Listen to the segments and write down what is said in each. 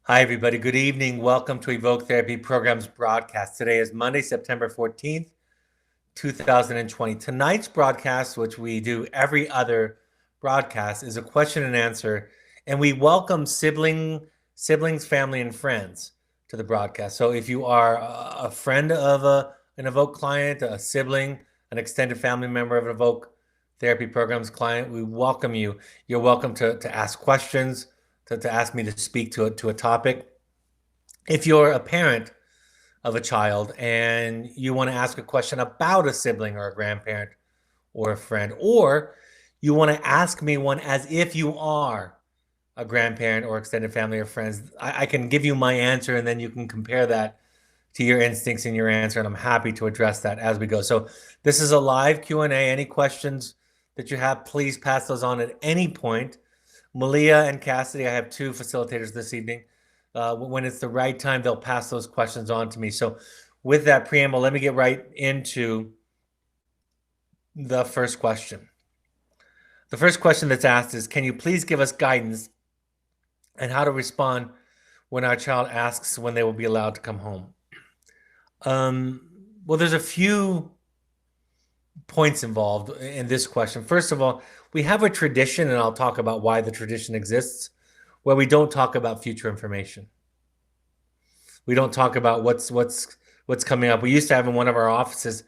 Hi, everybody. Good evening. Welcome to Evoke Therapy Program's broadcast. Today is Monday, September 14th, 2020. Tonight's broadcast, which we do every other broadcast, is a question and answer, and we welcome siblings, family, and friends to the broadcast. So if you are a friend of an Evoke client, a sibling, an extended family member of an Evoke Therapy Program's client, we welcome you. You're welcome to ask questions, to ask me to speak to a topic. If you're a parent of a child and you want to ask a question about a sibling or a grandparent or a friend, or you want to ask me one as if you are a grandparent or extended family or friends, I can give you my answer and then you can compare that to your instincts and your answer, and I'm happy to address that as we go. So this is a live Q&A. Any questions that you have, please pass those on at any point. Malia and Cassidy, I have two facilitators this evening. When it's the right time, they'll pass those questions on to me. So with that preamble, let me get right into the first question. The first question that's asked is, can you please give us guidance on how to respond when our child asks when they will be allowed to come home? Well, there's a few points involved in this question. First of all, we have a tradition, and I'll talk about why the tradition exists, where we don't talk about future information. We don't talk about what's coming up. We used to have in one of our offices,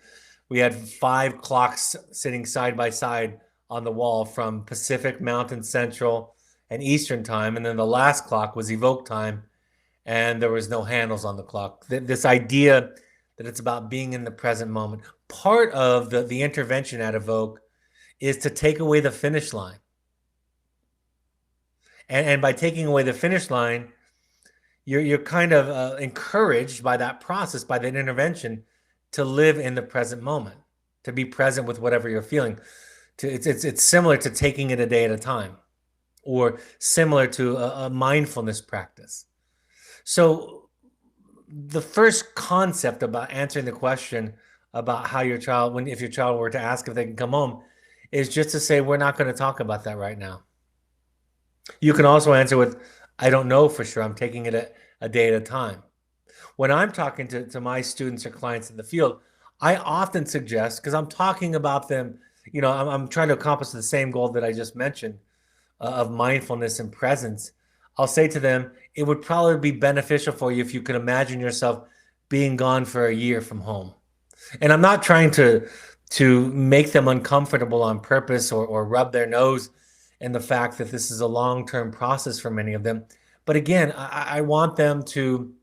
we had 5 clocks sitting side by side on the wall from Pacific, Mountain, Central, and Eastern time, and then the last clock was Evoke time, and there was no handles on the clock. This idea that it's about being in the present moment. Part of the intervention at Evoke is to take away the finish line. And by taking away the finish line, you're kind of encouraged by that process, by that intervention, to live in the present moment, to be present with whatever you're feeling. It's similar to taking it a day at a time, or similar to a mindfulness practice. So the first concept about answering the question about how your child, if your child were to ask if they can come home, is just to say, we're not going to talk about that right now. You can also answer with, I don't know for sure. I'm taking it a day at a time. When I'm talking to my students or clients in the field, I often suggest, because I'm talking about them, I'm trying to accomplish the same goal that I just mentioned of mindfulness and presence. I'll say to them, it would probably be beneficial for you if you could imagine yourself being gone for a year from home. And I'm not trying to make them uncomfortable on purpose or rub their nose in the fact that this is a long-term process for many of them. But again, I want them to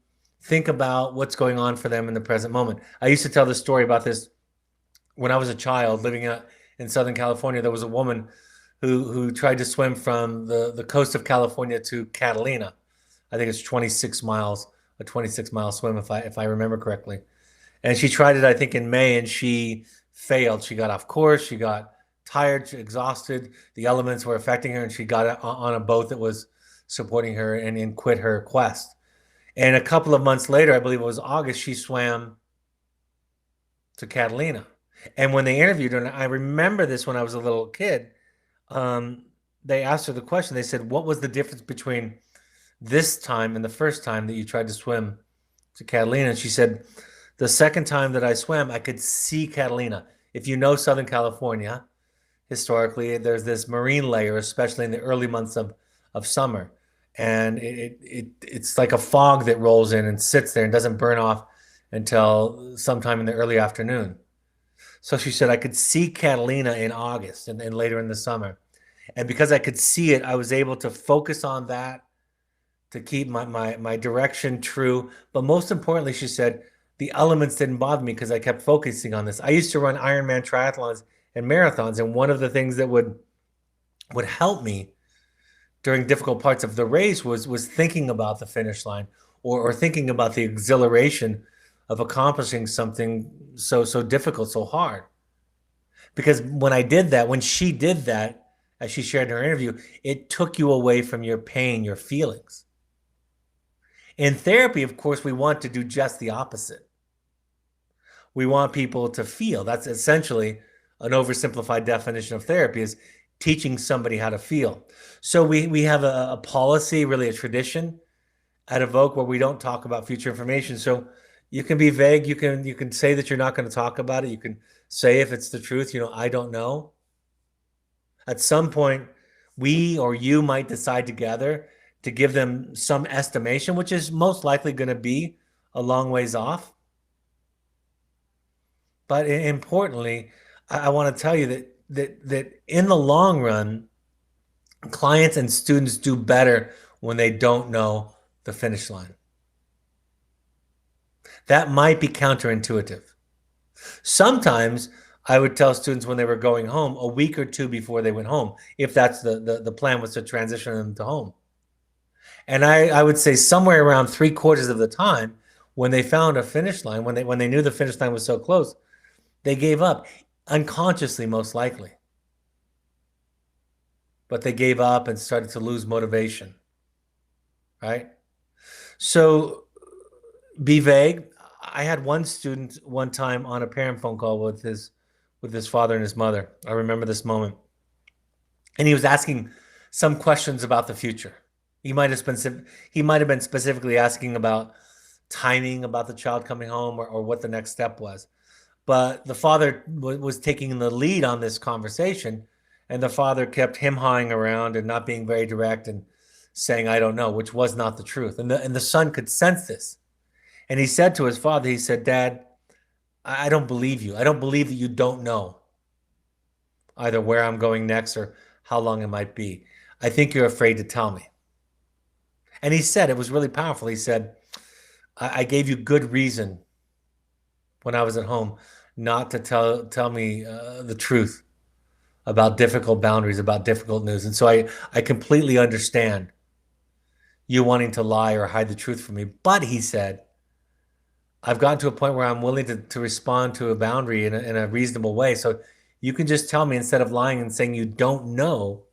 think about what's going on for them in the present moment. I used to tell the story about this when I was a child living in Southern California. There was a woman who tried to swim from the coast of California to Catalina. I think it's 26 miles, a 26-mile swim, if I remember correctly. And she tried it, I think, in May, and she failed. She got off course. She got tired, exhausted. The elements were affecting her, and she got on a boat that was supporting her and quit her quest. And a couple of months later, I believe it was August, she swam to Catalina. And when they interviewed her, and I remember this when I was a little kid, they asked her the question. They said, what was the difference between this time and the first time that you tried to swim to Catalina? And she said, the second time that I swam, I could see Catalina. If you know Southern California, historically, there's this marine layer, especially in the early months of summer. And it's like a fog that rolls in and sits there and doesn't burn off until sometime in the early afternoon. So she said, I could see Catalina in August and later in the summer. And because I could see it, I was able to focus on that, to keep my direction true. But most importantly, she said, the elements didn't bother me because I kept focusing on this. I used to run Ironman triathlons and marathons, and one of the things that would help me during difficult parts of the race was thinking about the finish line, or thinking about the exhilaration of accomplishing something so difficult, so hard. Because when she did that, as she shared in her interview, it took you away from your pain, your feelings. In therapy, of course, we want to do just the opposite. We want people to feel. That's essentially an oversimplified definition of therapy, is teaching somebody how to feel. So we have a policy, really a tradition, at Evoke where we don't talk about future information. So you can be vague. You can say that you're not going to talk about it. You can say if it's the truth, I don't know. At some point, we or you might decide together to give them some estimation, which is most likely going to be a long ways off. But importantly, I want to tell you that in the long run, clients and students do better when they don't know the finish line. That might be counterintuitive. Sometimes I would tell students when they were going home a week or two before they went home, if that's the plan was to transition them to home. And I would say somewhere around 3/4 of the time, when they found a finish line, when they knew the finish line was so close, they gave up, unconsciously most likely. But they gave up and started to lose motivation, right? So be vague. I had one student one time on a parent phone call with his father and his mother. I remember this moment. And he was asking some questions about the future. He might have been specifically asking about timing, about the child coming home, or what the next step was. But the father was taking the lead on this conversation, and the father kept him-hawing around and not being very direct and saying, "I don't know," which was not the truth. And the son could sense this. And he said to his father, he said, "Dad, I don't believe you. I don't believe that you don't know either where I'm going next or how long it might be. I think you're afraid to tell me." And he said, it was really powerful. He said, I gave you good reason when I was at home not to tell me the truth about difficult boundaries, about difficult news. And so I completely understand you wanting to lie or hide the truth from me. But he said, I've gotten to a point where I'm willing to respond to a boundary in a reasonable way. So you can just tell me, instead of lying and saying you don't know,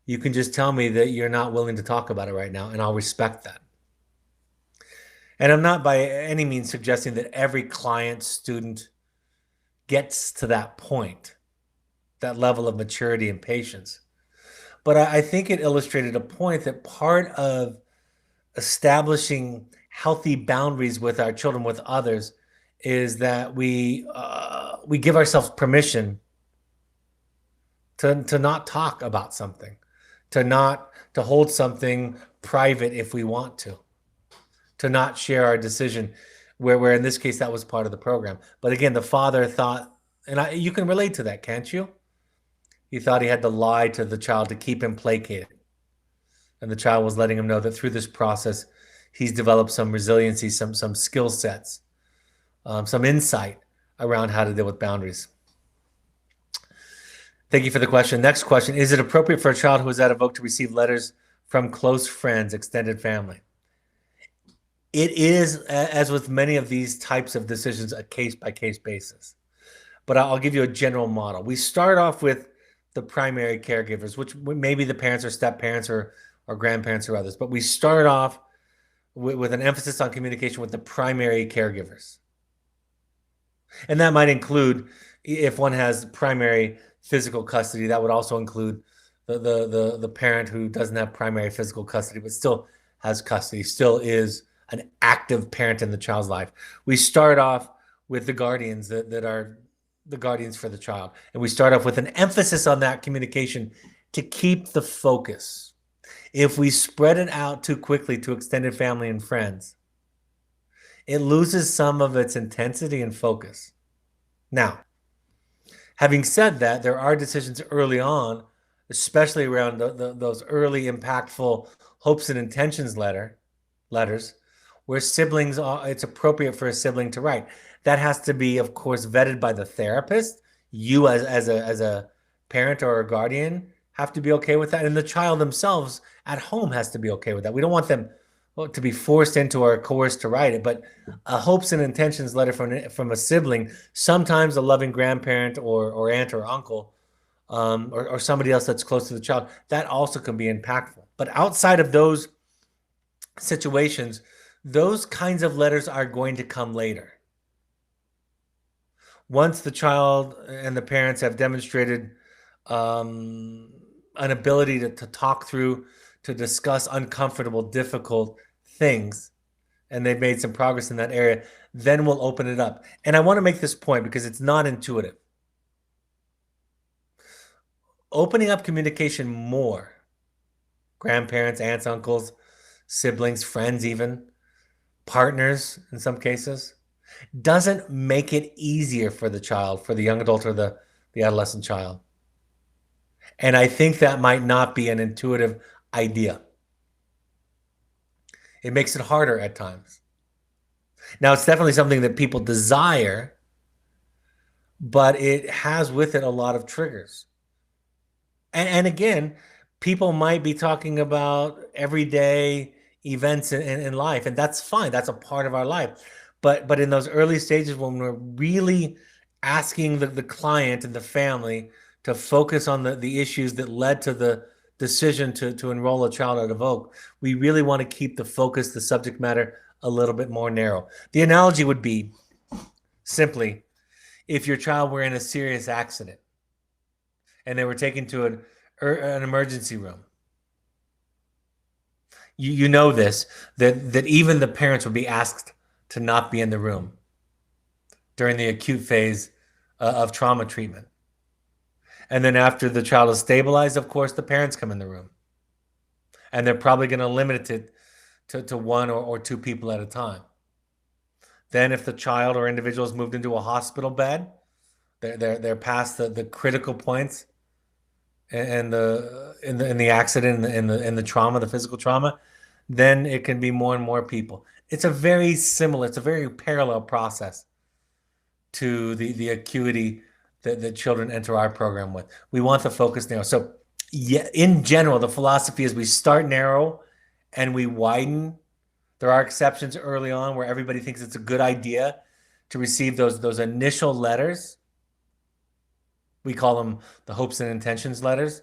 you can just tell me that you're not willing to talk about it right now, and I'll respect that. And I'm not by any means suggesting that every client, student gets to that point, that level of maturity and patience. But I think it illustrated a point that part of establishing healthy boundaries with our children, with others, is that we give ourselves permission to not talk about something, to hold something private if we want to not share our decision, where in this case that was part of the program. But again, the father thought, and you can relate to that, can't you? He thought he had to lie to the child to keep him placated. And the child was letting him know that through this process, he's developed some resiliency, some skill sets, some insight around how to deal with boundaries. Thank you for the question. Next question. Is it appropriate for a child who is at Evoke to receive letters from close friends, extended family? It is, as with many of these types of decisions, a case-by-case basis. But I'll give you a general model. We start off with the primary caregivers, which maybe the parents or step-parents or grandparents or others. But we start off with an emphasis on communication with the primary caregivers. And that might include, if one has primary physical custody, that would also include the parent who doesn't have primary physical custody but still has custody, still is an active parent in the child's life. We start off with the guardians that are the guardians for the child. And we start off with an emphasis on that communication to keep the focus. If we spread it out too quickly to extended family and friends, it loses some of its intensity and focus. Now, having said that, there are decisions early on, especially around those early impactful hopes and intentions letters, where siblings, it's appropriate for a sibling to write. That has to be, of course, vetted by the therapist. You as a parent or a guardian have to be okay with that. And the child themselves at home has to be okay with that. We don't want them to be forced into or coerced to write it, but a hopes and intentions letter from a sibling, sometimes a loving grandparent or aunt or uncle, or somebody else that's close to the child, that also can be impactful. But outside of those situations, those kinds of letters are going to come later. Once the child and the parents have demonstrated an ability to talk through, to discuss uncomfortable, difficult things and they've made some progress in that area, then we'll open it up. And I want to make this point because it's not intuitive. Opening up communication more, grandparents, aunts, uncles, siblings, friends, even partners in some cases, doesn't make it easier for the child, for the young adult or the adolescent child. And I think that might not be an intuitive idea. It makes it harder at times. Now, it's definitely something that people desire, but it has with it a lot of triggers. And again, people might be talking about everyday events in life, and that's fine. That's a part of our life. But in those early stages when we're really asking the client and the family to focus on the issues that led to the decision to enroll a child at Evoke, we really want to keep the focus, the subject matter, a little bit more narrow. The analogy would be simply if your child were in a serious accident and they were taken to an emergency room. You know this, that even the parents would be asked to not be in the room during the acute phase of trauma treatment. And then after the child is stabilized, of course, the parents come in the room. And they're probably going to limit it to one or two people at a time. Then if the child or individual is moved into a hospital bed, they're past the critical points in the accident, in the trauma, the physical trauma, then it can be more and more people. It's a very parallel process to the acuity that children enter our program with. We want the focus narrow. So yeah, in general, the philosophy is we start narrow and we widen. There are exceptions early on where everybody thinks it's a good idea to receive those initial letters. We call them the hopes and intentions letters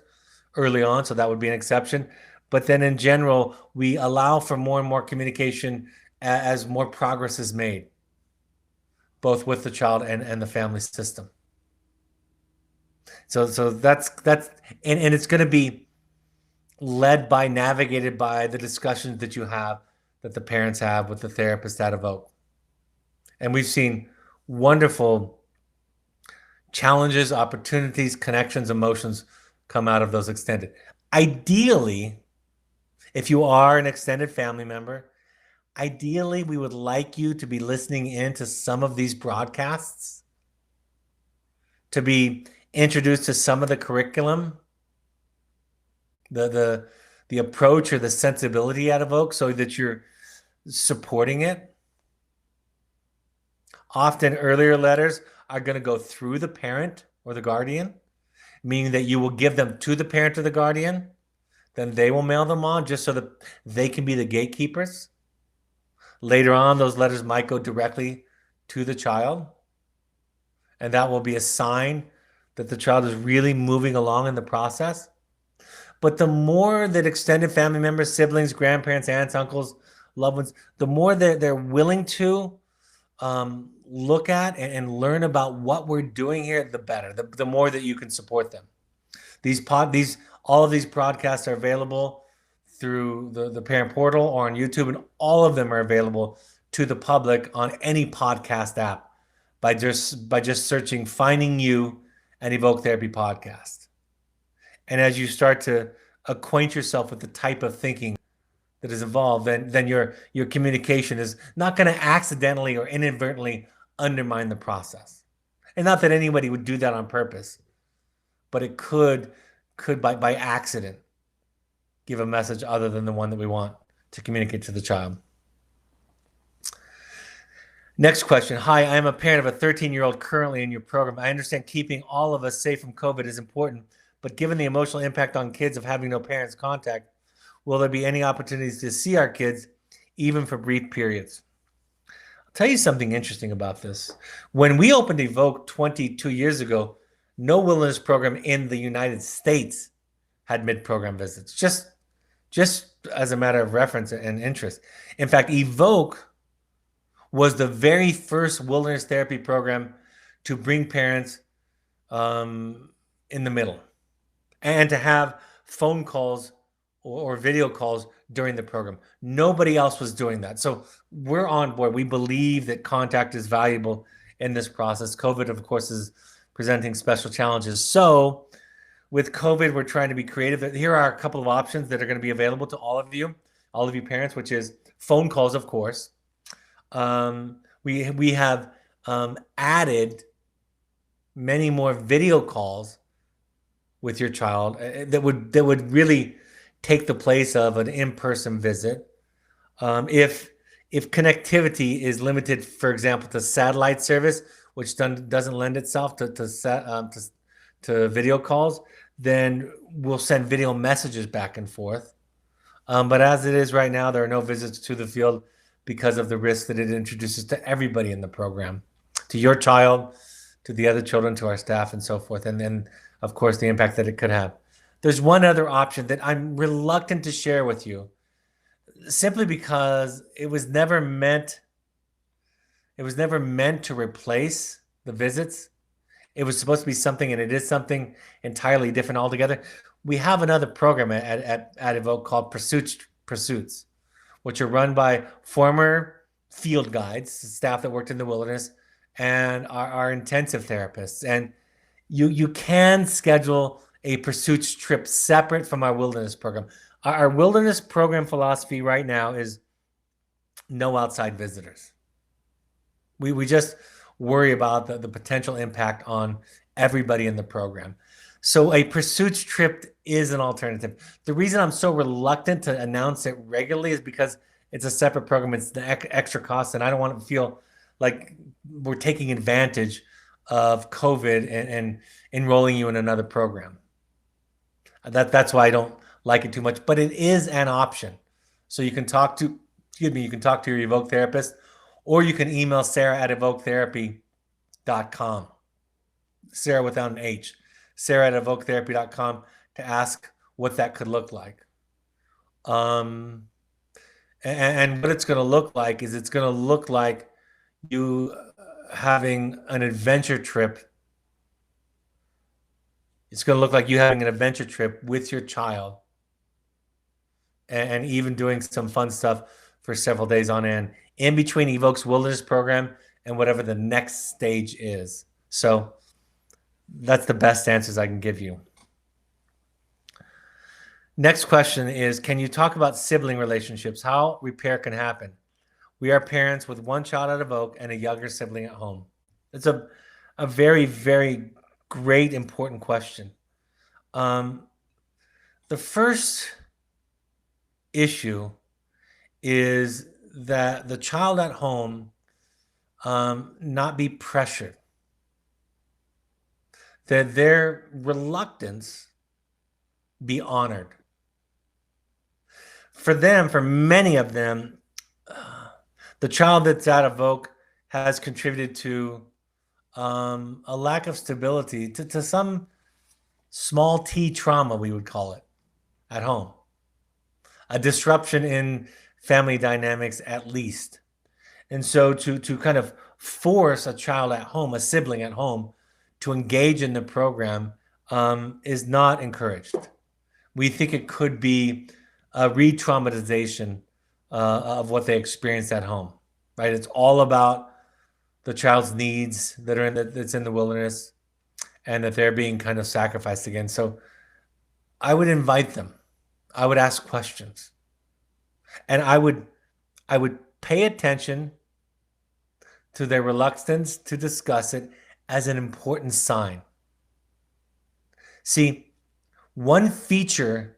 early on, so that would be an exception. But then in general, we allow for more and more communication as more progress is made, both with the child and the family system. So that's and it's going to be navigated by the discussions that you have, that the parents have with the therapist at Evoke. And we've seen wonderful challenges, opportunities, connections, emotions come out of those extended. Ideally, if you are an extended family member, ideally, we would like you to be listening in to some of these broadcasts, to be introduced to some of the curriculum, the approach or the sensibility at Evoke, so that you're supporting it. Often earlier letters are going to go through the parent or the guardian, meaning that you will give them to the parent or the guardian, then they will mail them on just so that they can be the gatekeepers. Later on, those letters might go directly to the child, and that will be a sign that the child is really moving along in the process. But the more that extended family members, siblings, grandparents, aunts, uncles, loved ones, the more they're willing to look at and learn about what we're doing here, the better. The more that you can support them. All of these broadcasts are available through the parent portal or on YouTube, and all of them are available to the public on any podcast app by just searching "Finding You" and Evoke Therapy Podcast. And as you start to acquaint yourself with the type of thinking that is involved, then your communication is not going to accidentally or inadvertently undermine the process. And not that anybody would do that on purpose, but it could by accident give a message other than the one that we want to communicate to the child. Next question. Hi, I am a parent of a 13-year-old currently in your program. I understand keeping all of us safe from COVID is important, but given the emotional impact on kids of having no parents contact, will there be any opportunities to see our kids, even for brief periods? I'll tell you something interesting about this. When we opened Evoke 22 years ago, no wilderness program in the United States had mid-program visits, just as a matter of reference and interest. In fact, Evoke was the very first wilderness therapy program to bring parents in the middle and to have phone calls or video calls during the program. Nobody else was doing that. So we're on board. We believe that contact is valuable in this process. COVID, of course, is presenting special challenges. So with COVID, we're trying to be creative. Here are a couple of options that are going to be available to all of you parents, which is phone calls, of course. We have added many more video calls with your child that would really take the place of an in-person visit. If connectivity is limited, for example, to satellite service, which doesn't lend itself to video calls, then we'll send video messages back and forth. But as it is right now, there are no visits to the field because of the risk that it introduces to everybody in the program, to your child, to the other children, to our staff, and so forth. And then, of course, the impact that it could have. There's one other option that I'm reluctant to share with you, simply because it was never meant to replace the visits. It was supposed to be something, and it is something entirely different altogether. We have another program at Evoke called Pursuits, which are run by former field guides, staff that worked in the wilderness, and our intensive therapists. And you can schedule a pursuits trip separate from our wilderness program. Our wilderness program philosophy right now is no outside visitors. We just worry about the potential impact on everybody in the program. So a pursuits trip is an alternative. The reason I'm so reluctant to announce it regularly is because it's a separate program. It's the extra cost, and I don't want to feel like we're taking advantage of COVID and enrolling you in another program. That's why I don't like it too much, but it is an option. So you can talk to your Evoke therapist, or you can email Sarah at evoketherapy.com. Sarah without an H. Sarah at evoketherapy.com to ask what that could look like. And what it's going to look like is it's going to look like you having an adventure trip. It's going to look like you having an adventure trip with your child, and even doing some fun stuff for several days on end in between Evoke's wilderness program and whatever the next stage is. So that's the best answers I can give you. Next question is, can you talk about sibling relationships, how repair can happen? We are parents with one child at Evoke and a younger sibling at home. It's a very, very great, important question. The first issue is that the child at home not be pressured, that their reluctance be honored. For them, for many of them, the child that's at Evoke has contributed to a lack of stability, to some small T trauma, we would call it, at home. A disruption in family dynamics, at least. And so to kind of force a child at home, a sibling at home, to engage in the program is not encouraged. We think it could be a re-traumatization of what they experienced at home, right? It's all about the child's needs that are that's in the wilderness, and that they're being kind of sacrificed again. So I would invite them. I would ask questions, and I would pay attention to their reluctance to discuss it as an important sign. See, one feature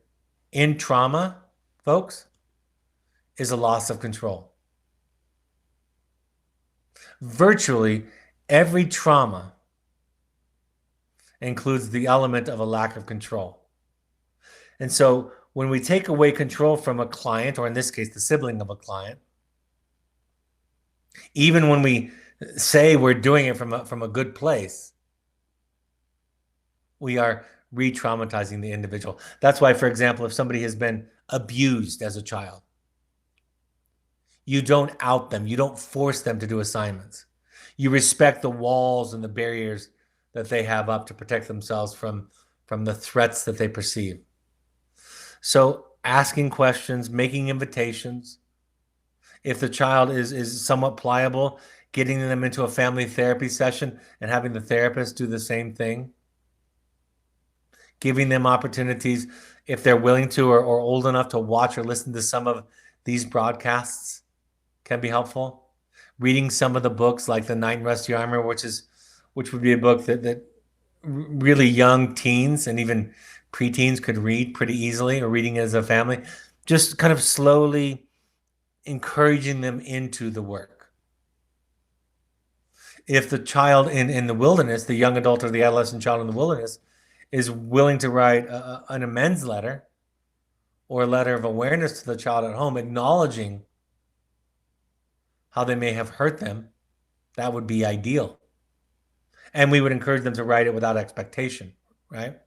in trauma, folks, is a loss of control. Virtually every trauma includes the element of a lack of control. And so when we take away control from a client, or in this case, the sibling of a client, even when we say we're doing it from a good place, we are re-traumatizing the individual. That's why, for example, if somebody has been abused as a child, you don't out them. You don't force them to do assignments. You respect the walls and the barriers that they have up to protect themselves from the threats that they perceive. So asking questions, making invitations. If the child is somewhat pliable, getting them into a family therapy session and having the therapist do the same thing. Giving them opportunities if they're willing to or old enough to watch or listen to some of these broadcasts can be helpful. Reading some of the books like The Knight in Rusty Armor, which would be a book that really young teens and even preteens could read pretty easily, or reading it as a family, just kind of slowly encouraging them into the work. If the child in the wilderness, the young adult or the adolescent child in the wilderness, is willing to write an amends letter or a letter of awareness to the child at home, acknowledging how they may have hurt them, that would be ideal. And we would encourage them to write it without expectation, right?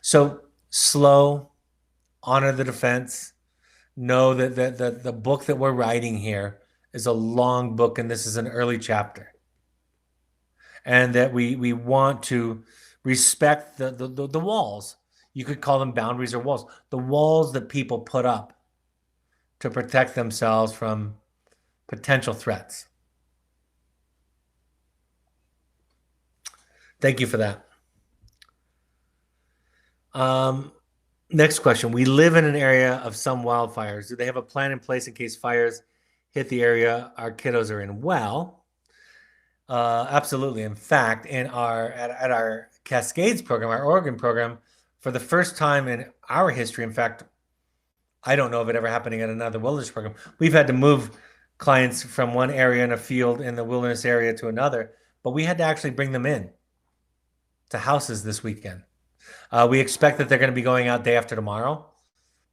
So slow, honor the defense, know that the book that we're writing here is a long book and this is an early chapter. And that we want to respect the walls. You could call them boundaries or walls. The walls that people put up to protect themselves from potential threats. Thank you for that. Next question. We live in an area of some wildfires. Do they have a plan in place in case fires hit the area our kiddos are in? Well, absolutely. In fact, at our Cascades program, our Oregon program, for the first time in our history, in fact, I don't know of it ever happening at another wilderness program. We've had to move clients from one area in a field in the wilderness area to another, but we had to actually bring them in to houses this weekend. We expect that they're going to be going out day after tomorrow,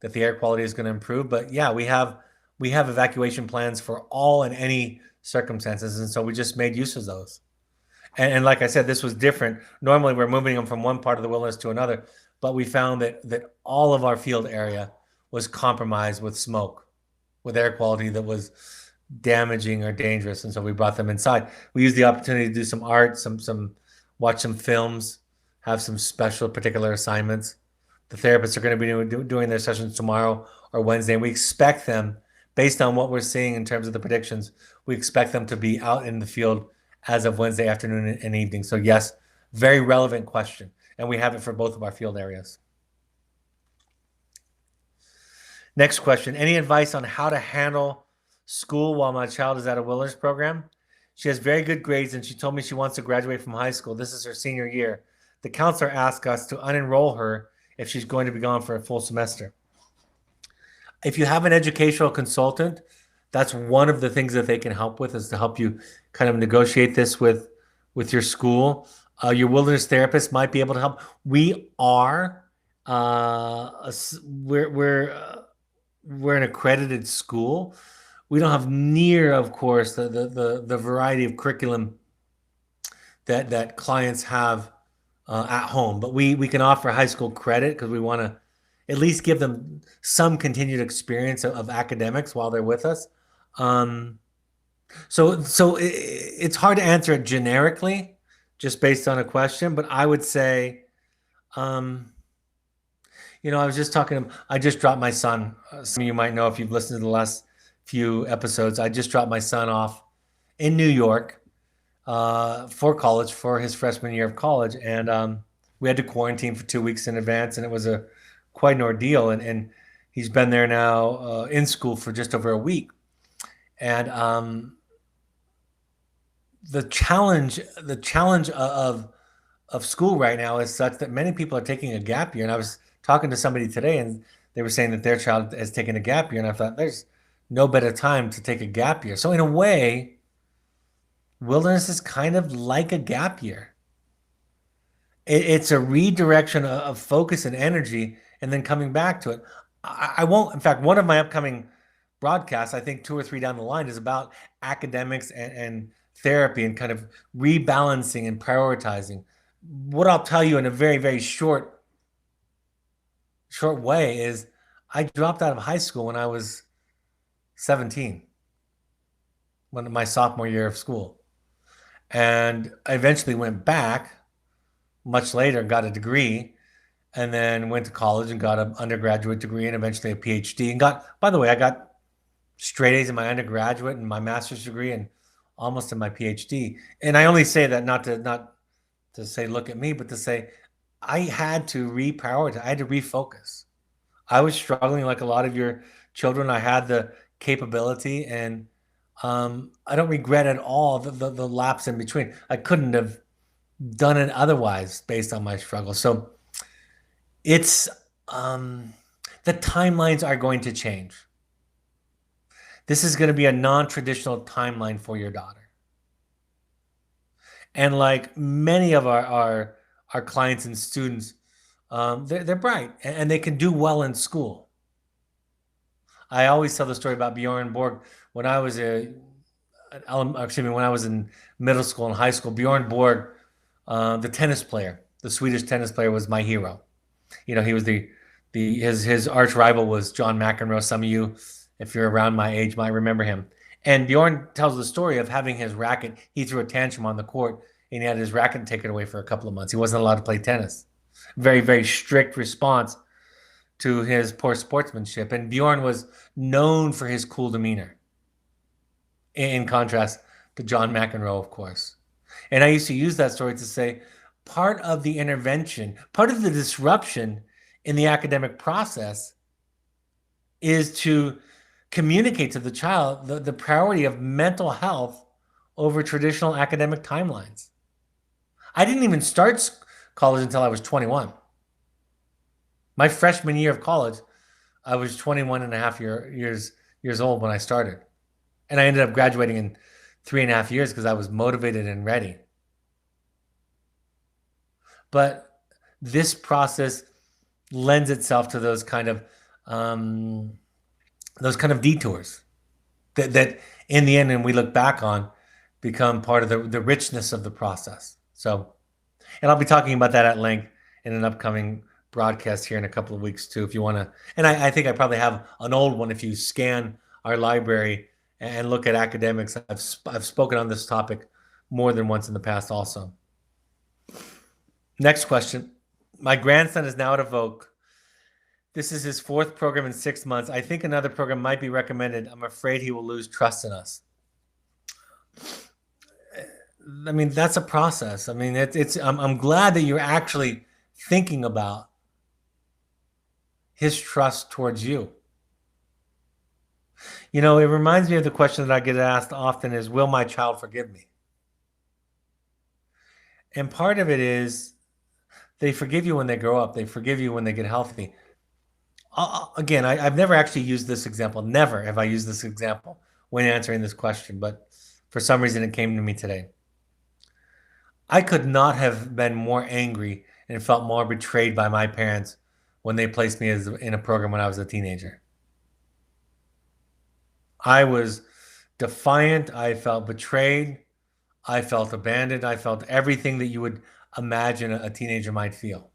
that the air quality is going to improve. But yeah, we have evacuation plans for all and any circumstances, and so we just made use of those. And like I said, this was different. Normally, we're moving them from one part of the wilderness to another, but we found that all of our field area was compromised with smoke, with air quality that was damaging or dangerous, and so we brought them inside. We used the opportunity to do some art, watch some films, have some special particular assignments. The therapists are going to be doing their sessions tomorrow or Wednesday, and we expect them, based on what we're seeing in terms of the predictions, we expect them to be out in the field as of Wednesday afternoon and evening. So yes, very relevant question, and we have it for both of our field areas. Next question. Any advice on how to handle school while my child is at a wilderness program? She has very good grades, and she told me she wants to graduate from high school. This is her senior year. The counselor asked us to unenroll her if she's going to be gone for a full semester. If you have an educational consultant, that's one of the things that they can help with, is to help you kind of negotiate this with your school. Your wilderness therapist might be able to help. We're an accredited school. We don't have near, of course, the variety of curriculum that clients have at home, but we can offer high school credit because we want to at least give them some continued experience of academics while they're with us. So it's hard to answer it generically, just based on a question. But I would say, I was just talking. I just dropped my son. Some of you might know if you've listened to the last few episodes. I just dropped my son off in New York for college, for his freshman year of college, and we had to quarantine for 2 weeks in advance, and it was quite an ordeal. And he's been there now in school for just over a week, and the challenge of school right now is such that many people are taking a gap year. And I was talking to somebody today, and they were saying that their child has taken a gap year, and I thought there's no better time to take a gap year. So in a way, wilderness is kind of like a gap year. It's a redirection of focus and energy, and then coming back to it. I won't. In fact, one of my upcoming broadcasts, I think 2 or 3 down the line, is about academics and therapy and kind of rebalancing and prioritizing. What I'll tell you in a very, very short way is I dropped out of high school when I was 17, when my sophomore year of school. And I eventually went back much later and got a degree. and then went to college and got an undergraduate degree and eventually a PhD. And by the way, I got straight A's in my undergraduate and my master's degree and almost in my PhD. And I only say that not to say, look at me, but to say I had to reprioritize. I had to refocus. I was struggling like a lot of your children. I had the capability, and I don't regret at all the lapse in between. I couldn't have done it otherwise based on my struggle. So it's the timelines are going to change. This is going to be a non-traditional timeline for your daughter. And like many of our clients and students, they're bright and they can do well in school. I always tell the story about Bjorn Borg. When I was when I was in middle school and high school, Bjorn Borg, the tennis player, the Swedish tennis player, was my hero. You know, he was his arch rival was John McEnroe. Some of you, if you're around my age, might remember him. And Bjorn tells the story of having his racket. He threw a tantrum on the court, and he had his racket taken away for a couple of months. He wasn't allowed to play tennis. Very, very strict response to his poor sportsmanship. And Bjorn was known for his cool demeanor, in contrast to John McEnroe, of course. And I used to use that story to say part of the intervention, part of the disruption in the academic process is to communicate to the child the priority of mental health over traditional academic timelines. I didn't even start college until I was 21. My freshman year of college, I was 21 and a half years old when I started. And I ended up graduating in 3.5 years because I was motivated and ready. But this process lends itself to those kind of detours that in the end, and we look back on, become part of the richness of the process. So, and I'll be talking about that at length in an upcoming broadcast here in a couple of weeks too, if you want to. And I think I probably have an old one. If you scan our library and look at academics, I've spoken on this topic more than once in the past also. Next question. My grandson is now at Evoke. This is his 4th program in 6 months. I think another program might be recommended. I'm afraid he will lose trust in us. I mean, that's a process. I mean, I'm glad that you're actually thinking about his trust towards you. You know, it reminds me of the question that I get asked often is, will my child forgive me? And part of it is they forgive you when they grow up. They forgive you when they get healthy. Again, I've never actually used this example. Never have I used this example when answering this question, but for some reason it came to me today. I could not have been more angry and felt more betrayed by my parents when they placed me in a program when I was a teenager. I was defiant. I felt betrayed. I felt abandoned. I felt everything that you would imagine a teenager might feel.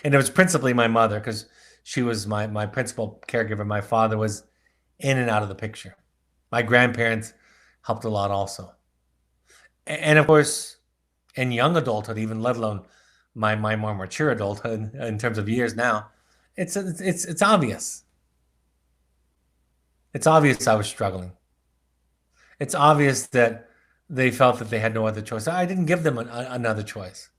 And it was principally my mother, because she was my principal caregiver. My father was in and out of the picture. My grandparents helped a lot also. And of course, in young adulthood, even let alone my more mature adulthood in terms of years now, it's obvious. It's obvious I was struggling. It's obvious that they felt that they had no other choice. I didn't give them another choice.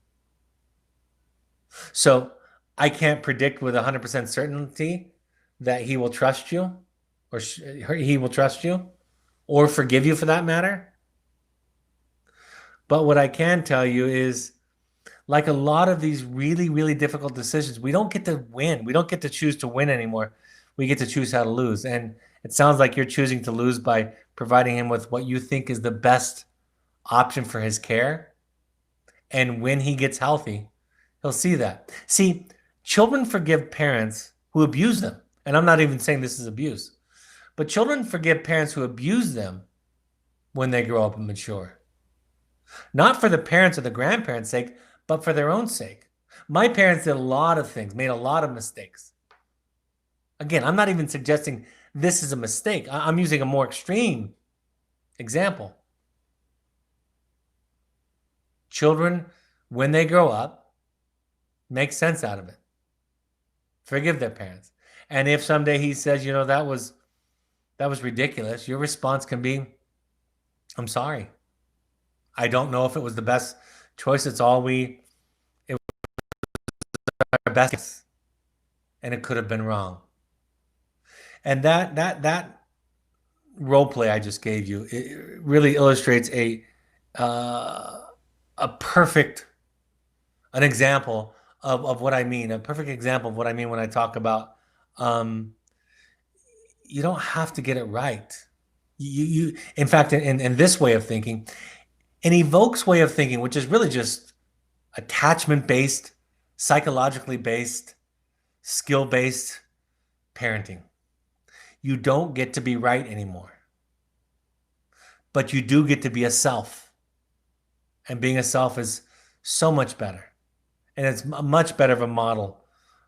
So I can't predict with 100% certainty that he will trust you, or he will trust you, or forgive you for that matter. But what I can tell you is, like a lot of these really, really difficult decisions, we don't get to win. We don't get to choose to win anymore. We get to choose how to lose. And it sounds like you're choosing to lose by providing him with what you think is the best option for his care. And when he gets healthy, he'll see that. See, children forgive parents who abuse them. And I'm not even saying this is abuse. But children forgive parents who abuse them when they grow up and mature. Not for the parents or the grandparents' sake, but for their own sake. My parents did a lot of things, made a lot of mistakes. Again, I'm not even suggesting this is a mistake. I'm using a more extreme example. Children, when they grow up, Make sense out of it. Forgive their parents. And if someday he says, that was ridiculous, your response can be, I'm sorry. I don't know if it was the best choice. It was our best guess, and it could have been wrong. And that role play I just gave you, it really illustrates an example of what I mean, a perfect example of what I mean when I talk about you don't have to get it right. In fact, in this way of thinking, in Evoke's way of thinking, which is really just attachment-based, psychologically based, skill-based parenting, you don't get to be right anymore. But you do get to be a self. And being a self is so much better. And it's much better of a model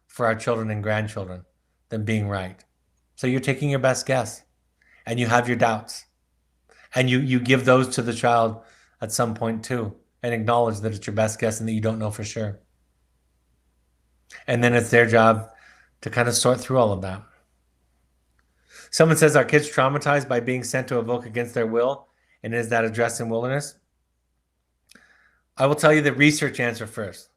for our children and grandchildren than being right. So you're taking your best guess, and you have your doubts. And you give those to the child at some point too, and acknowledge that it's your best guess and that you don't know for sure. And then it's their job to kind of sort through all of that. Someone says, are kids traumatized by being sent to Evoke against their will? And is that addressed in wilderness? I will tell you the research answer first.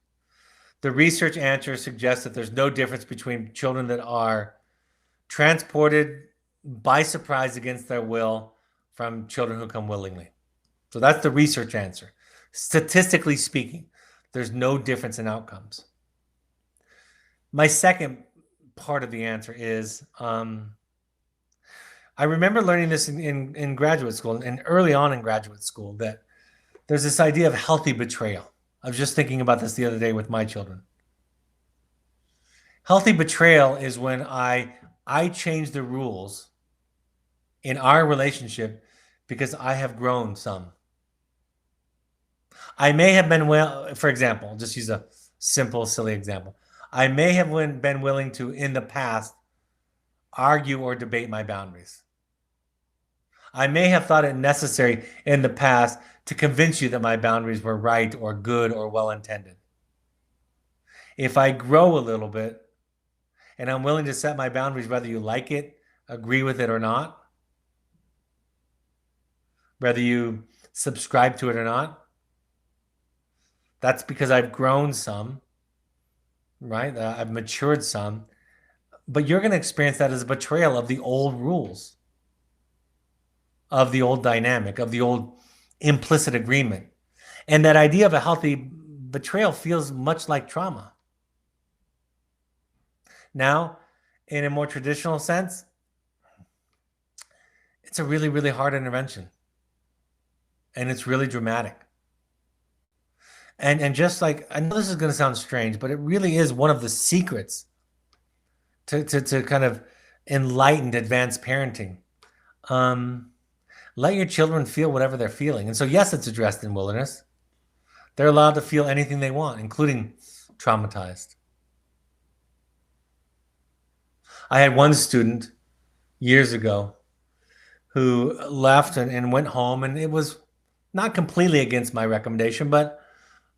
The research answer suggests that there's no difference between children that are transported by surprise against their will from children who come willingly. So that's the research answer. Statistically speaking, there's no difference in outcomes. My second part of the answer is, I remember learning this in graduate school and early on in graduate school, that there's this idea of healthy betrayal. I was just thinking about this the other day with my children. Healthy betrayal is when I change the rules in our relationship because I have grown some. I may have been, for example, I'll just use a simple, silly example. I may have been willing to, in the past, argue or debate my boundaries. I may have thought it necessary in the past to convince you that my boundaries were right or good or well-intended. If I grow a little bit and I'm willing to set my boundaries, whether you like it, agree with it or not, whether you subscribe to it or not, that's because I've grown some, right? I've matured some. But you're going to experience that as a betrayal of the old rules, of the old dynamic, of the old implicit agreement. And that idea of a healthy betrayal feels much like trauma. Now, in a more traditional sense, it's a really, really hard intervention. And it's really dramatic. And just like, I know this is going to sound strange, but it really is one of the secrets to kind of enlightened, advanced parenting. Let your children feel whatever they're feeling. And so, yes, it's addressed in wilderness. They're allowed to feel anything they want, including traumatized. I had one student years ago who left and went home, and it was not completely against my recommendation, but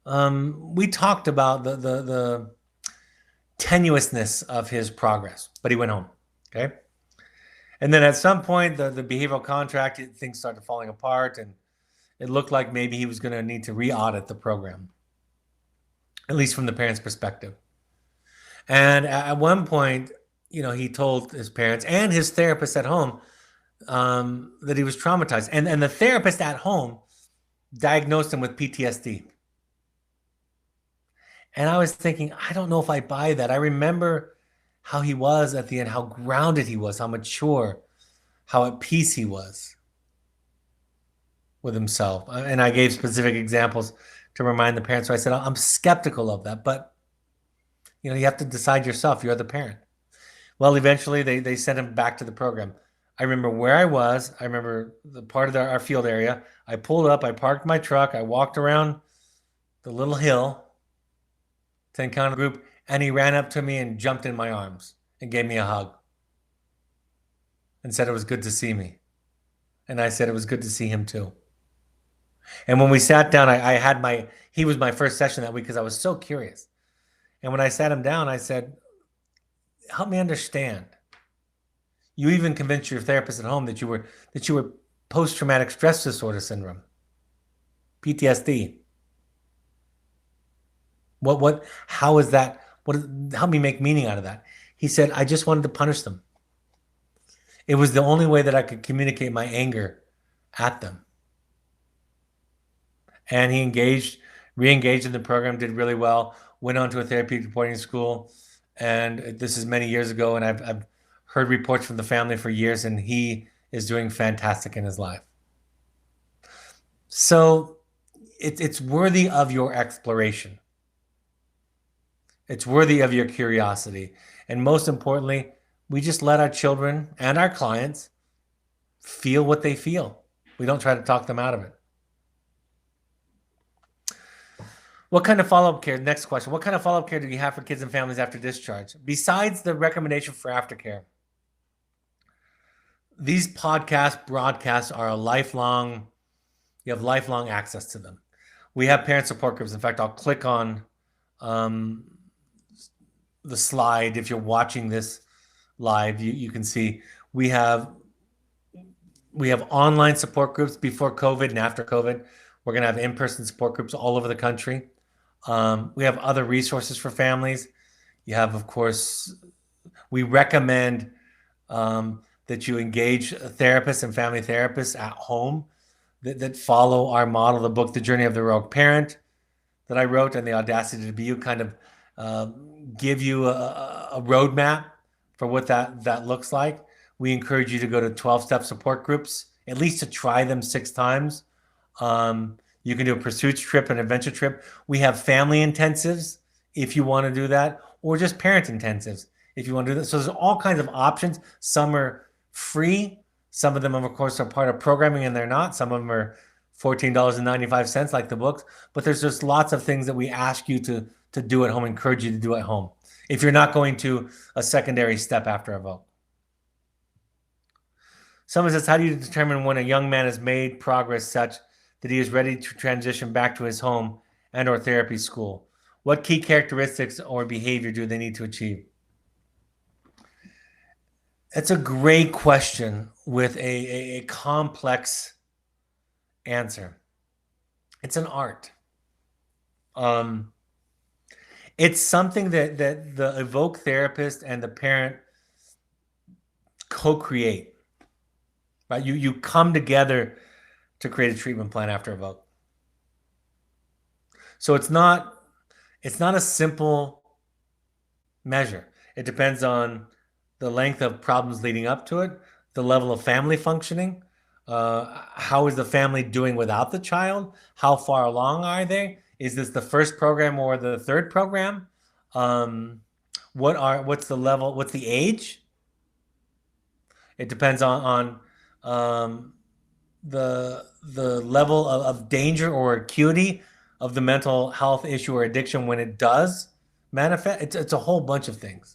we talked about the tenuousness of his progress, but he went home. Okay. And then at some point, the behavioral contract, things started falling apart, and it looked like maybe he was going to need to re-audit the program, at least from the parents' perspective. And at one point, he told his parents and his therapist at home that he was traumatized. And the therapist at home diagnosed him with PTSD. And I was thinking, I don't know if I buy that. I remember how he was at the end, how grounded he was, how mature, how at peace he was with himself. And I gave specific examples to remind the parents. So I said, I'm skeptical of that, but you have to decide yourself. You're the parent. Well, eventually they sent him back to the program. I remember where I was. I remember the part of our field area. I pulled up, I parked my truck, I walked around the little hill to encounter the group, and he ran up to me and jumped in my arms and gave me a hug and said it was good to see me. And I said it was good to see him too. And when we sat down, he was my first session that week because I was so curious. And when I sat him down, I said, help me understand. You even convinced your therapist at home that you were post-traumatic stress disorder syndrome, PTSD. How is that? Help me make meaning out of that. He said, I just wanted to punish them. It was the only way that I could communicate my anger at them. And he re-engaged in the program, did really well, went on to a therapeutic boarding school. And this is many years ago. And I've heard reports from the family for years, and he is doing fantastic in his life. So it's worthy of your exploration. It's worthy of your curiosity. And most importantly, we just let our children and our clients feel what they feel. We don't try to talk them out of it. What kind of follow-up care? Next question. What kind of follow-up care do you have for kids and families after discharge? Besides the recommendation for aftercare, these broadcasts are you have lifelong access to them. We have parent support groups. In fact, I'll click on the slide. If you're watching this live, you can see we have online support groups before COVID and after COVID. We're going to have in-person support groups all over the country. We have other resources for families. You have, of course, we recommend that you engage therapists and family therapists at home that follow our model, the book, The Journey of the Heroic Parent, that I wrote, and The Audacity to Be You, kind of give you a roadmap for what that looks like. We encourage you to go to 12-step support groups, at least to try them 6 times. You can do a pursuits trip, an adventure trip. We have family intensives if you want to do that, or just parent intensives if you want to do that. So there's all kinds of options. Some are free. Some of them, of course, are part of programming, and they're not. Some of them are $14.95, like the books. But there's just lots of things that we ask you to do at home, encourage you to do at home, if you're not going to a secondary step after Evoke. Someone says, how do you determine when a young man has made progress such that he is ready to transition back to his home and or therapy school? What key characteristics or behavior do they need to achieve? It's a great question with a complex answer. It's an art. It's something that the Evoke therapist and the parent co-create. Right? You come together to create a treatment plan after Evoke. So it's not a simple measure. It depends on the length of problems leading up to it, the level of family functioning, how is the family doing without the child, how far along are they? Is this the first program or the third program? What's the level? What's the age? It depends on the level of danger or acuity of the mental health issue or addiction when it does manifest. It's a whole bunch of things.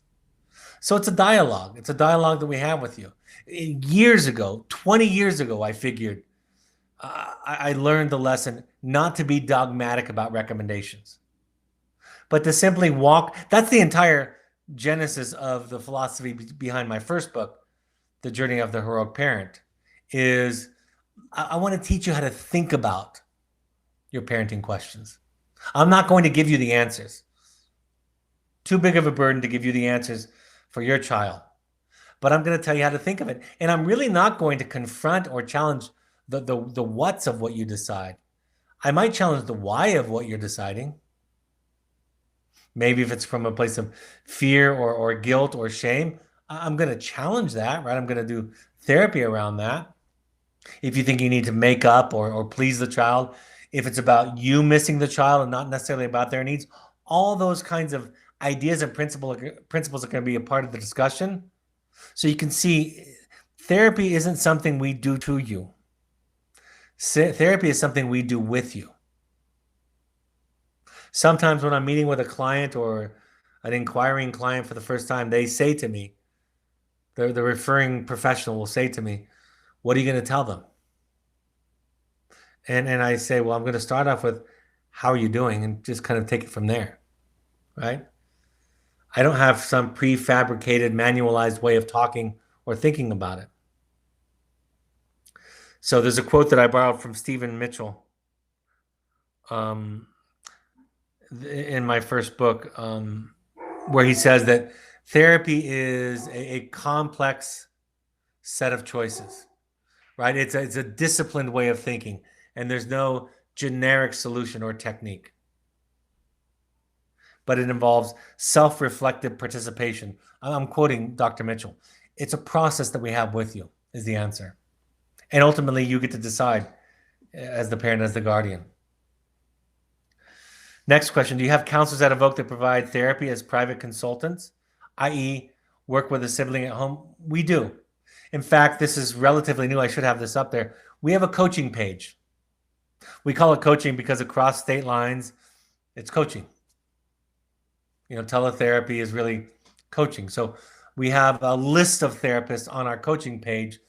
So it's a dialogue. It's a dialogue that we have with you. Years ago, 20 years ago, I figured I learned the lesson not to be dogmatic about recommendations, but to simply walk. That's the entire genesis of the philosophy behind my first book, The Journey of the Heroic Parent, is I want to teach you how to think about your parenting questions. I'm not going to give you the answers. Too big of a burden to give you the answers for your child. But I'm going to tell you how to think of it. And I'm really not going to confront or challenge the what's of what you decide. I might challenge the why of what you're deciding. Maybe if it's from a place of fear or guilt or shame, I'm going to challenge that, right? I'm going to do therapy around that. If you think you need to make up or please the child, if it's about you missing the child and not necessarily about their needs, all those kinds of ideas and principles are going to be a part of the discussion. So you can see therapy isn't something we do to you. Therapy is something we do with you. Sometimes when I'm meeting with a client or an inquiring client for the first time, they say to me, the referring professional will say to me, what are you going to tell them? And I say, well, I'm going to start off with, how are you doing? And just kind of take it from there, right? I don't have some prefabricated, manualized way of talking or thinking about it. So there's a quote that I borrowed from Stephen Mitchell in my first book, where he says that therapy is a complex set of choices, right? It's a disciplined way of thinking, and there's no generic solution or technique. But it involves self-reflective participation. I'm quoting Dr. Mitchell. It's a process that we have with you, is the answer. And ultimately, you get to decide as the parent, as the guardian. Next question. Do you have counselors at Evoke that provide therapy as private consultants, i.e. work with a sibling at home? We do. In fact, this is relatively new. I should have this up there. We have a coaching page. We call it coaching because across state lines, it's coaching. You know, teletherapy is really coaching. So we have a list of therapists on our coaching page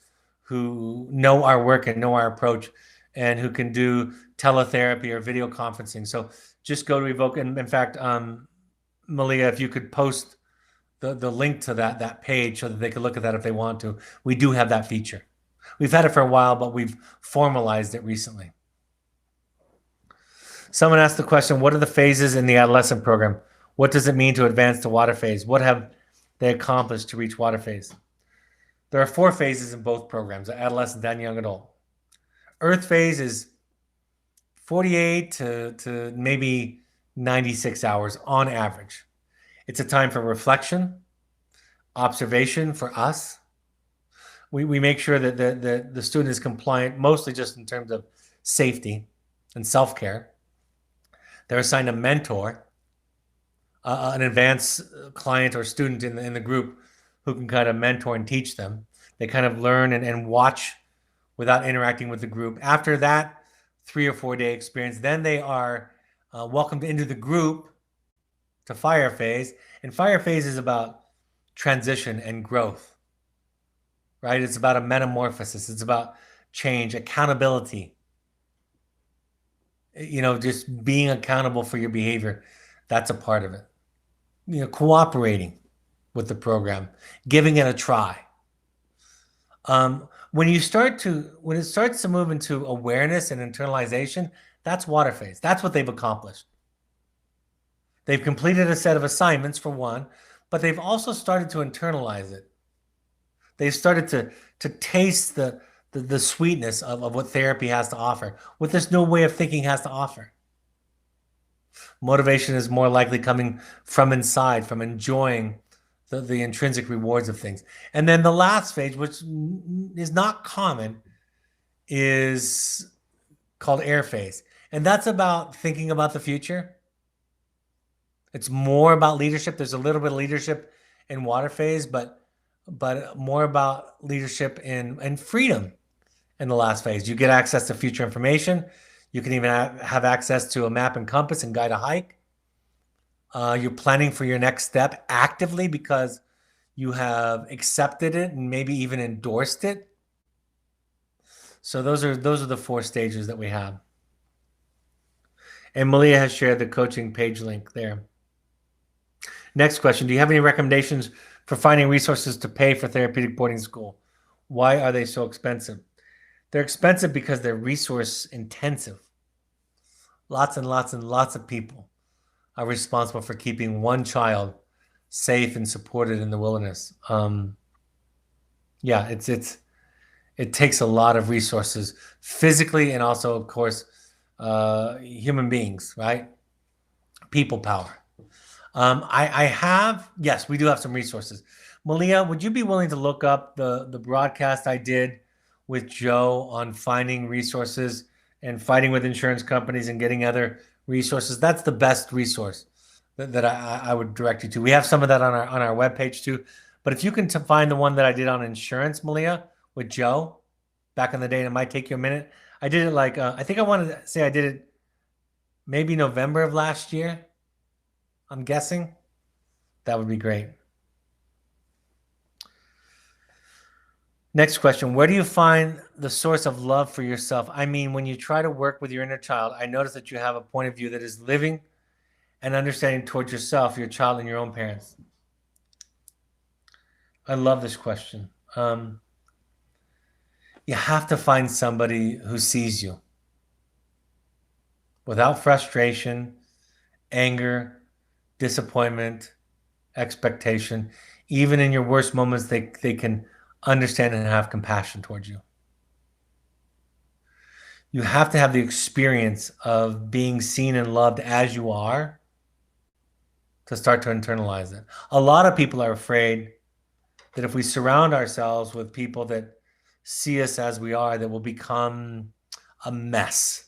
who know our work and know our approach and who can do teletherapy or video conferencing. So just go to Evoke. And in fact, Malia, if you could post the link to that page so that they could look at that if they want to. We do have that feature. We've had it for a while, but we've formalized it recently. Someone asked the question, what are the phases in the adolescent program? What does it mean to advance to water phase? What have they accomplished to reach water phase? There are 4 phases in both programs, adolescent and young adult. Earth phase is 48 to maybe 96 hours on average. It's a time for reflection, observation for us. We make sure that the student is compliant, mostly just in terms of safety and self-care. They're assigned a mentor, an advanced client or student in the group who can kind of mentor and teach them. They kind of learn and watch without interacting with the group. After that 3 or 4 day experience, then they are welcomed into the group to fire phase. And fire phase is about transition and growth, right? It's about a metamorphosis. It's about change, accountability. You know, just being accountable for your behavior. That's a part of it. You know, cooperating with the program, giving it a try. When it starts to move into awareness and internalization, that's water phase. That's what they've accomplished. They've completed a set of assignments for one, but they've also started to internalize it. They've started to taste the sweetness of what therapy has to offer, what this new way of thinking has to offer. Motivation is more likely coming from inside, from enjoying the intrinsic rewards of things. And then the last phase, which is not common, is called air phase. And that's about thinking about the future. It's more about leadership. There's a little bit of leadership in water phase, but more about leadership and freedom in the last phase. You get access to future information. You can even have access to a map and compass and guide a hike. You're planning for your next step actively because you have accepted it and maybe even endorsed it. So those are the 4 stages that we have. And Malia has shared the coaching page link there. Next question. Do you have any recommendations for finding resources to pay for therapeutic boarding school? Why are they so expensive? They're expensive because they're resource intensive. Lots and lots and lots of people are responsible for keeping one child safe and supported in the wilderness. Yeah, it takes a lot of resources physically and also, of course, human beings, right? People power. Yes, we do have some resources. Malia, would you be willing to look up the broadcast I did with Joe on finding resources and fighting with insurance companies and getting other resources? That's the best resource that I would direct you to. We have some of that on our webpage too. But if you can find the one that I did on insurance, Malia, with Joe back in the day, and it might take you a minute. I did it like, I think I wanted to say I did it maybe November of last year. I'm guessing. That would be great. Next question. Where do you find the source of love for yourself? I mean, when you try to work with your inner child, I notice that you have a point of view that is living and understanding towards yourself, your child, and your own parents. I love this question. You have to find somebody who sees you without frustration, anger, disappointment, expectation. Even in your worst moments, they can understand and have compassion towards you. You have to have the experience of being seen and loved as you are to start to internalize it. A lot of people are afraid that if we surround ourselves with people that see us as we are, that we'll become a mess,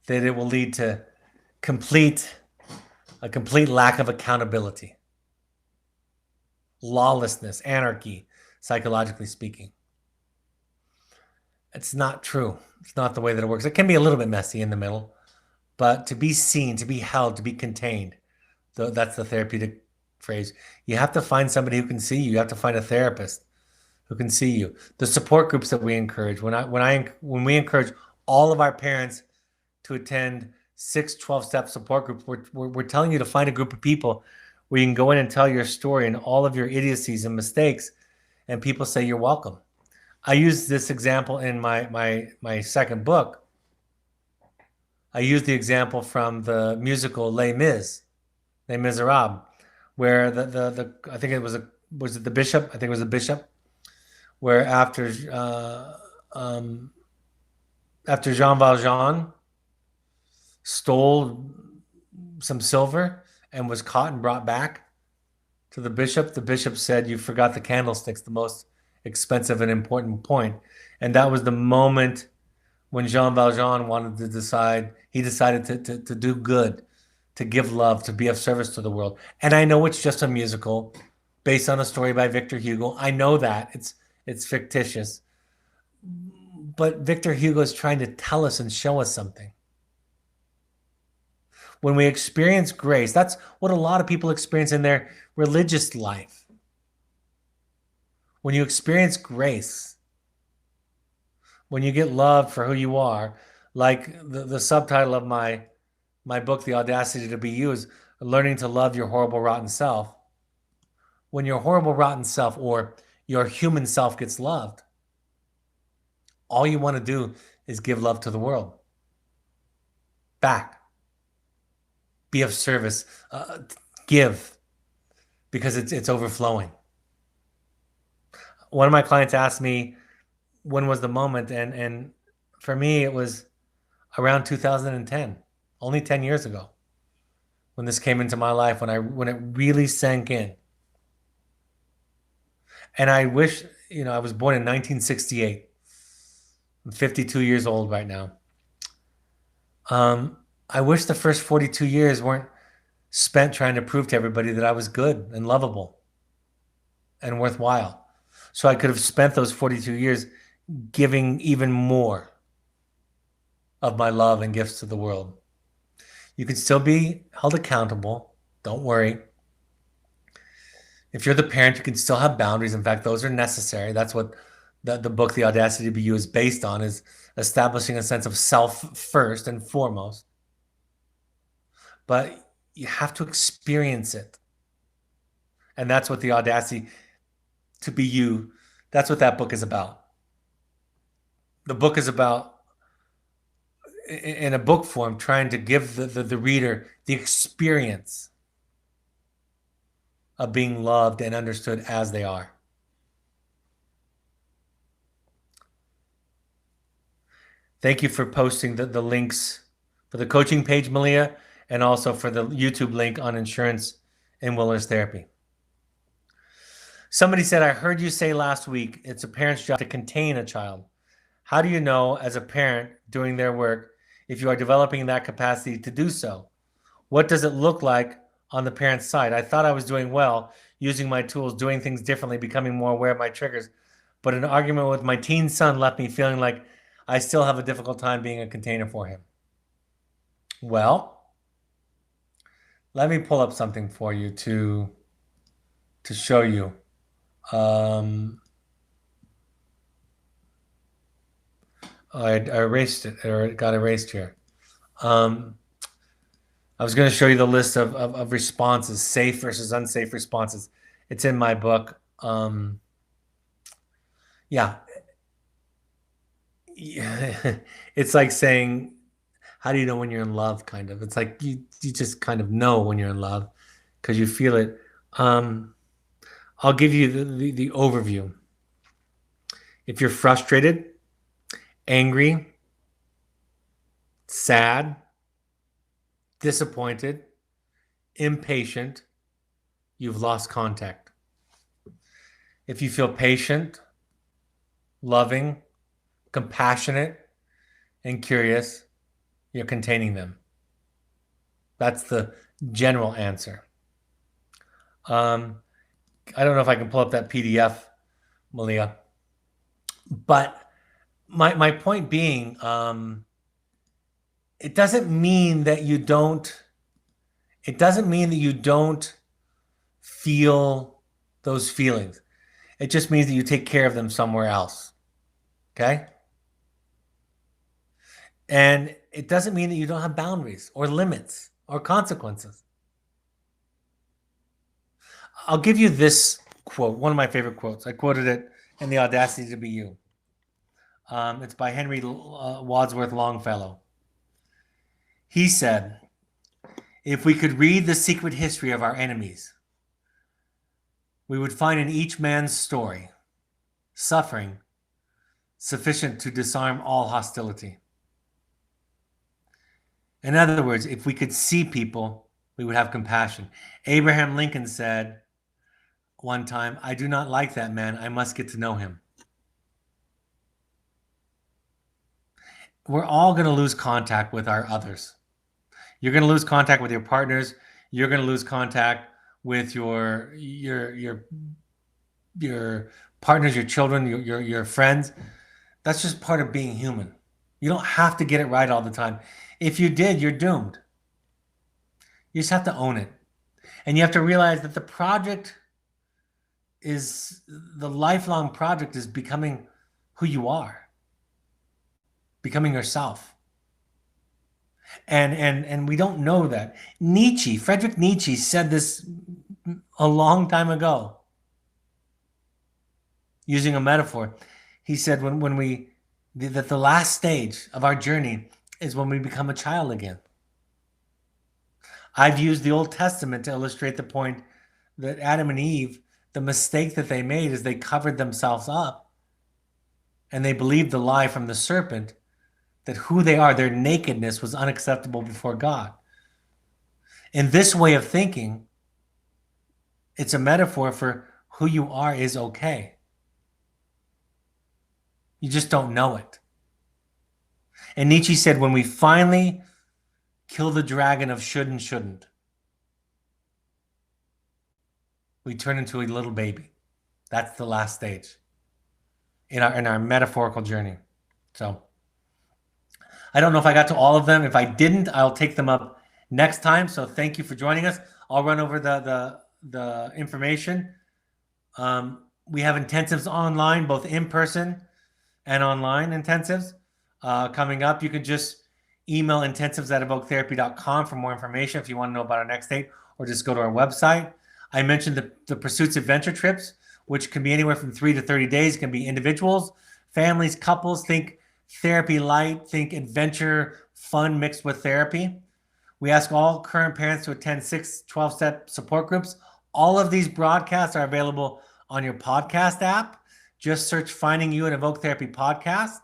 that it will lead to a complete lack of accountability, lawlessness, anarchy, psychologically speaking. It's not true. It's not the way that it works. It can be a little bit messy in the middle, but to be seen, to be held, to be contained, that's the therapeutic phrase. You have to find somebody who can see you. You have to find a therapist who can see you. The support groups that we encourage, when we encourage all of our parents to attend 6 12-step support groups, we're telling you to find a group of people where you can go in and tell your story and all of your idiocies and mistakes, and people say you're welcome. I use this example in my second book. I use the example from the musical Les Miserables, where the I think it was the bishop? I think it was the bishop, where after Jean Valjean stole some silver and was caught and brought back to the bishop said, "You forgot the candlesticks, the most expensive and important point." And that was the moment when Jean Valjean he decided to do good, to give love, to be of service to the world. And I know it's just a musical based on a story by Victor Hugo. I know that it's fictitious, but Victor Hugo is trying to tell us and show us something. When we experience grace, that's what a lot of people experience in their religious life. When you experience grace, when you get loved for who you are, like the subtitle of my book, The Audacity to Be You, is learning to love your horrible, rotten self. When your horrible, rotten self or your human self gets loved, all you want to do is give love to the world. Back. Be of service. Give. Because it's overflowing. One of my clients asked me, when was the moment? And for me, it was around 2010, only 10 years ago, when this came into my life, when it really sank in. And I wish, I was born in 1968. I'm 52 years old right now. I wish the first 42 years weren't spent trying to prove to everybody that I was good and lovable and worthwhile. So I could have spent those 42 years giving even more of my love and gifts to the world. You can still be held accountable. Don't worry. If you're the parent, you can still have boundaries. In fact, those are necessary. That's what the book, The Audacity to Be You, is based on, is establishing a sense of self first and foremost. But you have to experience it. And that's what The Audacity to Be You, that's what that book is about. The book is about, in a book form, trying to give the reader the experience of being loved and understood as they are. Thank you for posting the links for the coaching page, Malia, and also for the YouTube link on insurance and wellness therapy. Somebody said, I heard you say last week it's a parent's job to contain a child. How do you know, as a parent doing their work, if you are developing that capacity to do so? What does it look like on the parent's side? I thought I was doing well, using my tools, doing things differently, becoming more aware of my triggers. But an argument with my teen son left me feeling like I still have a difficult time being a container for him. Well, let me pull up something for you to show you. I erased it, or it got erased here. I was going to show you the list of responses, safe versus unsafe responses. It's in my book. Yeah. Yeah. It's like saying, how do you know when you're in love? Kind of. It's like you just kind of know when you're in love because you feel it. Um, I'll give you the overview. If you're frustrated, angry, sad, disappointed, impatient, you've lost contact. If you feel patient, loving, compassionate, and curious, you're containing them. That's the general answer. Um, I don't know if I can pull up that PDF, Malia, but my point being, it doesn't mean that you don't. It doesn't mean that you don't feel those feelings. It just means that you take care of them somewhere else. Okay? And it doesn't mean that you don't have boundaries or limits or consequences. I'll give you this quote, one of my favorite quotes. I quoted it in The Audacity to Be You. It's by Henry Wadsworth Longfellow. He said, if we could read the secret history of our enemies, we would find in each man's story suffering sufficient to disarm all hostility. In other words, if we could see people, we would have compassion. Abraham Lincoln said one time, I do not like that man. I must get to know him. We're all going to lose contact with our others. You're going to lose contact with your partners. You're going to lose contact with your partners, your children, your friends. That's just part of being human. You don't have to get it right all the time. If you did, you're doomed. You just have to own it. And you have to realize that the lifelong project is becoming who you are, becoming yourself. And we don't know that. Friedrich Nietzsche said this a long time ago, using a metaphor. He said that the last stage of our journey is when we become a child again. I've used the Old Testament to illustrate the point that Adam and Eve, the mistake that they made is they covered themselves up and they believed the lie from the serpent that who they are, their nakedness, was unacceptable before God. In this way of thinking, it's a metaphor for who you are is okay. You just don't know it. And Nietzsche said, when we finally kill the dragon of should and shouldn't, we turn into a little baby. That's the last stage in our metaphorical journey. So I don't know if I got to all of them. If I didn't, I'll take them up next time. So thank you for joining us. I'll run over the information. We have intensives online, both in person and online intensives coming up. You can just email intensives@evoketherapy.com for more information if you want to know about our next date, or just go to our website. I mentioned the Pursuits Adventure trips, which can be anywhere from 3 to 30 days. It can be individuals, families, couples. Think therapy light, think adventure, fun mixed with therapy. We ask all current parents to attend 6 12-step support groups. All of these broadcasts are available on your podcast app. Just search Finding You and Evoke Therapy Podcast.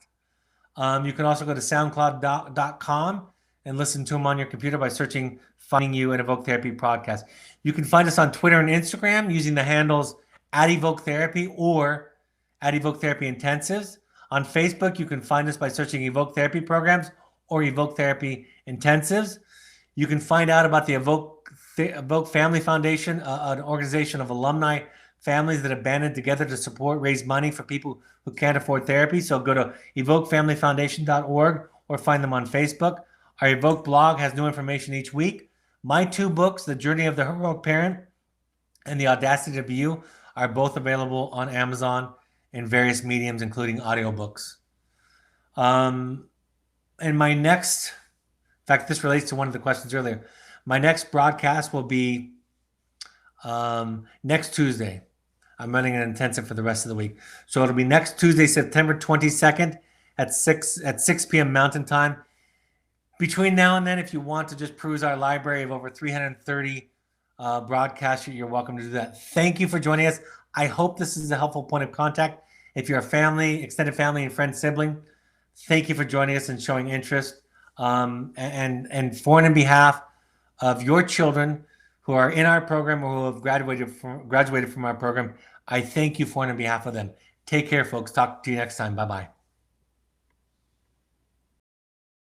You can also go to soundcloud.com and listen to them on your computer by searching Finding You and Evoke Therapy Podcast. You can find us on Twitter and Instagram using the handles @Evoke Therapy or @Evoke Therapy Intensives. On Facebook, you can find us by searching Evoke Therapy Programs or Evoke Therapy Intensives. You can find out about the Evoke Family Foundation, an organization of alumni families that have banded together to raise money for people who can't afford therapy. So go to evokefamilyfoundation.org or find them on Facebook. Our Evoke blog has new information each week. My 2 books, The Journey of the Heroic Parent and The Audacity to Be You, are both available on Amazon in various mediums, including audiobooks. And my next, in fact, this relates to one of the questions earlier. My next broadcast will be next Tuesday. I'm running an intensive for the rest of the week. So it'll be next Tuesday, September 22nd at 6 p.m. Mountain Time. Between now and then, if you want to just peruse our library of over 330 broadcasts, you're welcome to do that. Thank you for joining us. I hope this is a helpful point of contact. If you're a family, extended family, and friend, sibling, thank you for joining us and showing interest. And for and in behalf of your children who are in our program or who have graduated from our program, I thank you for and on behalf of them. Take care, folks. Talk to you next time. Bye-bye.